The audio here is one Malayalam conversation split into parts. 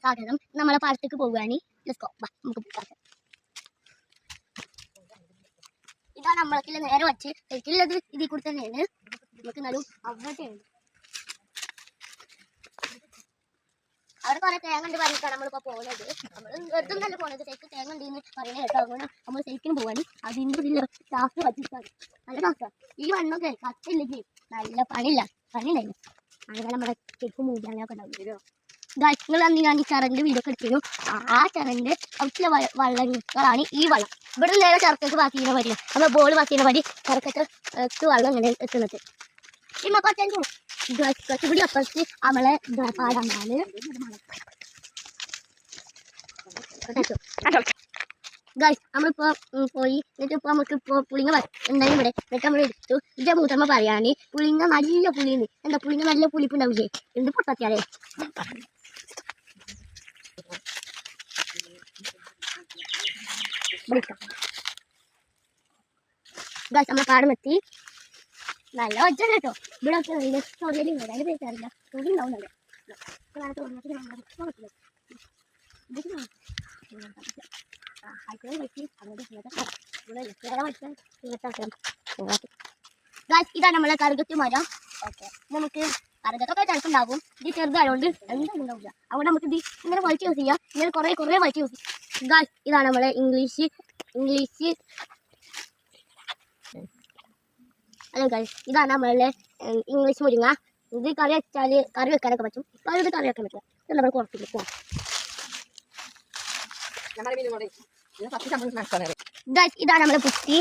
സ്വാഗതം. നമ്മളെ പാടത്തേക്ക് പോവുകയാണ്. ഇതാ നമ്മളൊക്കെ നേരെ വച്ച് ശരിക്കുള്ളത് ഇതിൽ കൂടെ തന്നെയാണ്. നമുക്ക് എന്നാലും അവിടെയുണ്ട് അവിടെ കുറെ തേങ്ങ ഉണ്ട് പറഞ്ഞിട്ടാണ് നമ്മളിപ്പോൾ പോകുന്നത്. നമ്മൾ വെറുതെ നല്ല പോകുന്നത് ശരിക്കും തേങ്ങ ഉണ്ടെന്ന് പറയുന്നത് കേട്ടോ. അതുകൊണ്ട് നമ്മൾ ശരിക്കും പോവാണ്. അതിൻ്റെ ഇതിൽ ടാസ്ക് വച്ചിട്ടാണ് നല്ല ടാസ്ക്കാണ്. ഈ മണ്ണൊക്കെ കത്തില്ലെങ്കിൽ നല്ല പണിയുണ്ടായിരുന്നു. അങ്ങനെ നമ്മുടെ ശരിക്കും മൂടിയാനൊക്കെ ഉണ്ടാവും. നിങ്ങൾ അന്ന് ഞാൻ ഈ ചറന്റെ വീഡിയോ ഒക്കെ എടുത്തിരുന്നു. ആ ചറന്റെ കുറച്ചിലെ വള്ളങ്ങളാണ് ഈ വള്ളം. ഇവിടെ നേരെ ചർക്കക്ക് ബാക്കി ചെയ്യുന്ന പറ്റില്ല. നമ്മൾ ബോൾ ബാക്കി ചെയ്യുന്ന പറ്റി ചർക്കക്ക് വെള്ളം ഇങ്ങനെ എത്തുന്നത്. ഈ മക്കൊക്കെ കുറച്ചുകൂടി അപ്പുറത്ത് നമ്മളെ പാടാണ്. നമ്മളിപ്പോ പോയി എന്നിട്ട് ഇപ്പൊ നമുക്ക് ഇപ്പൊ പുളിങ്ങ എന്തായാലും ഇവിടെ എന്നിട്ട് നമ്മൾ എടുത്തു. ഇന്റെ മൂത്തമ്മ പറയാണ് പുളിങ്ങ നല്ല പുളിയുണ്ട്. എന്താ പുളിങ്ങ നല്ല പുളിപ്പുണ്ടാവില്ലേ? എന്ത് പൊട്ടാത്തിയാലേ നമ്മളെ പാടമെത്തി. നല്ല ഒച്ച കേട്ടോ. ഇവിടെ ഒക്കെ സൗകര്യം ഉണ്ട്. അതിന് പേരില്ല സൗകര്യം ഉണ്ടാവുന്നുണ്ട്. ഇതാണ് നമ്മളെ കറുകത്തി മരം. ഓക്കെ, നമുക്ക് കറുകത്തൊക്കെ ചിലപ്പുണ്ടാവും. ഇത് ചെറുതായതുകൊണ്ട് എന്തായാലും ഉണ്ടാവില്ല. അതുകൊണ്ട് നമുക്ക് ഇത് ഇങ്ങനെ വലിച്ച് യൂസ് ചെയ്യാം. ഇങ്ങനെ കുറേ വലിച്ച് യൂസ് ചെയ്യാം. ഇതാണ് നമ്മളെ ഇംഗ്ലീഷ് ഹലോ ഗൈസ്, ഇതാണ് നമ്മളെ ഇംഗ്ലീഷ് മുരിങ്ങ. ഇത് കറി വെക്കാനൊക്കെ പറ്റും. ഇത് കറി വെക്കാൻ പറ്റും. ഇത് നമ്മൾ കുറച്ചില്ല പോകാം. ഇതാണ് നമ്മുടെ പുത്തി.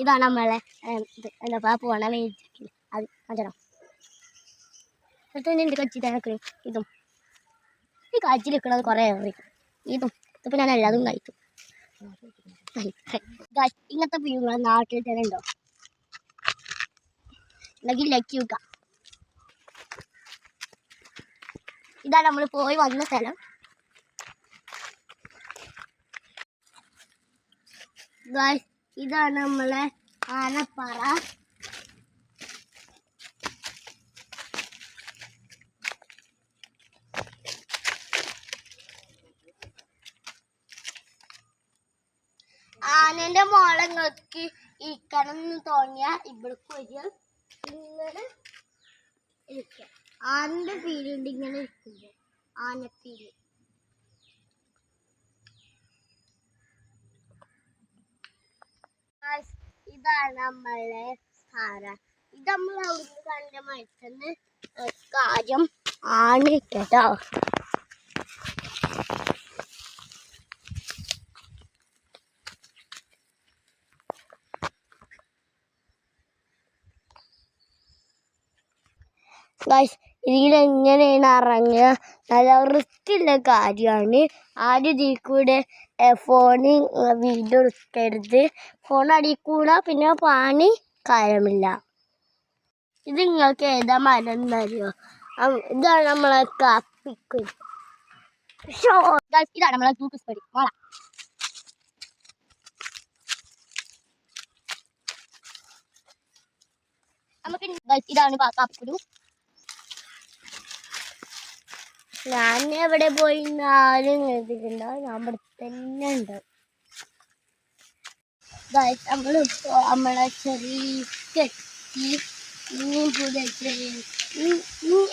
ഇതാണ് നമ്മളെ എന്താ പോണ അത് അഞ്ചണം എന്നിട്ട് കച്ചിട്ട് ഇതും ഈ കാച്ചിൽ വെക്കണത് കുറേ ഏറി. ഇതിപ്പോൾ ഞാൻ എല്ലാതും കഴിക്കും. ഇങ്ങനത്തെ വീടുകൾ നാട്ടിൽ തന്നെ ഉണ്ടോ? അല്ലെങ്കിൽ ലക്കി വെക്കാം. ഇതാണ് നമ്മൾ പോയി വന്ന സ്ഥലം. ഇതാണ് നമ്മളെ ആനപ്പാറ. ആനന്റെ മോളങ്ങൾക്ക് ഈ കണമെന്ന് തോന്നിയ ഇവിടേക്ക് വരിക. ഇങ്ങനെ ഇരിക്കുക. ആനന്റെ പീലുണ്ട് ഇങ്ങനെ ഇരിക്കുമ്പോൾ ആനപ്പീല്. ഇതാണ് നമ്മളെ സ്ഥലം. ഇത് നമ്മൾ അവിടുന്ന് കണ്ട മനുഷ്യന് കാര്യം ആണ് കേട്ടോ. ഇതിലെങ്ങനെയാണ് ഇറങ്ങുക? നല്ല റിസ്ക്കുള്ള കാര്യമാണ്. ആദ്യം ഇതിൽ കൂടെ ഫോണിൽ വീഡിയോ എടുക്കരുത്. ഫോൺ അടിയിൽ കൂടെ പിന്നെ പണി കാര്യമില്ല. ഇത് നിങ്ങൾക്ക് ഏതാ മരം എന്നറിയോ? ഇതാണ് നമ്മളെ കാപ്പിക്കുരു. ഇതാണ് നമ്മളെ തൂക്കുസ്പടി മോള. നമുക്ക് ഇതാണ് കാപ്പിക്കുരു. ഞാൻ എവിടെ പോയിരുന്നാലും എഴുതിയിട്ടുണ്ടോ? ഞാൻ ഇവിടെ തന്നെ ഉണ്ട്. നമ്മളിപ്പോ നമ്മളെ ചെറിയ കെട്ടി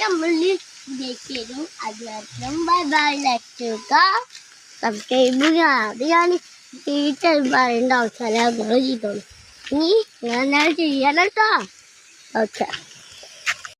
നമ്മൾ ഇതേക്കും. അതുവരെയും ബൈ ബൈ. സബ്സ്ക്രൈബ് അത് ഞാൻ ടീച്ചർ പറയേണ്ട ആവശ്യമല്ല. നിങ്ങൾ ചെയ്തോളൂ. ഇനി ഞാൻ ചെയ്യാൻ കേട്ടോ. ഓക്കെ.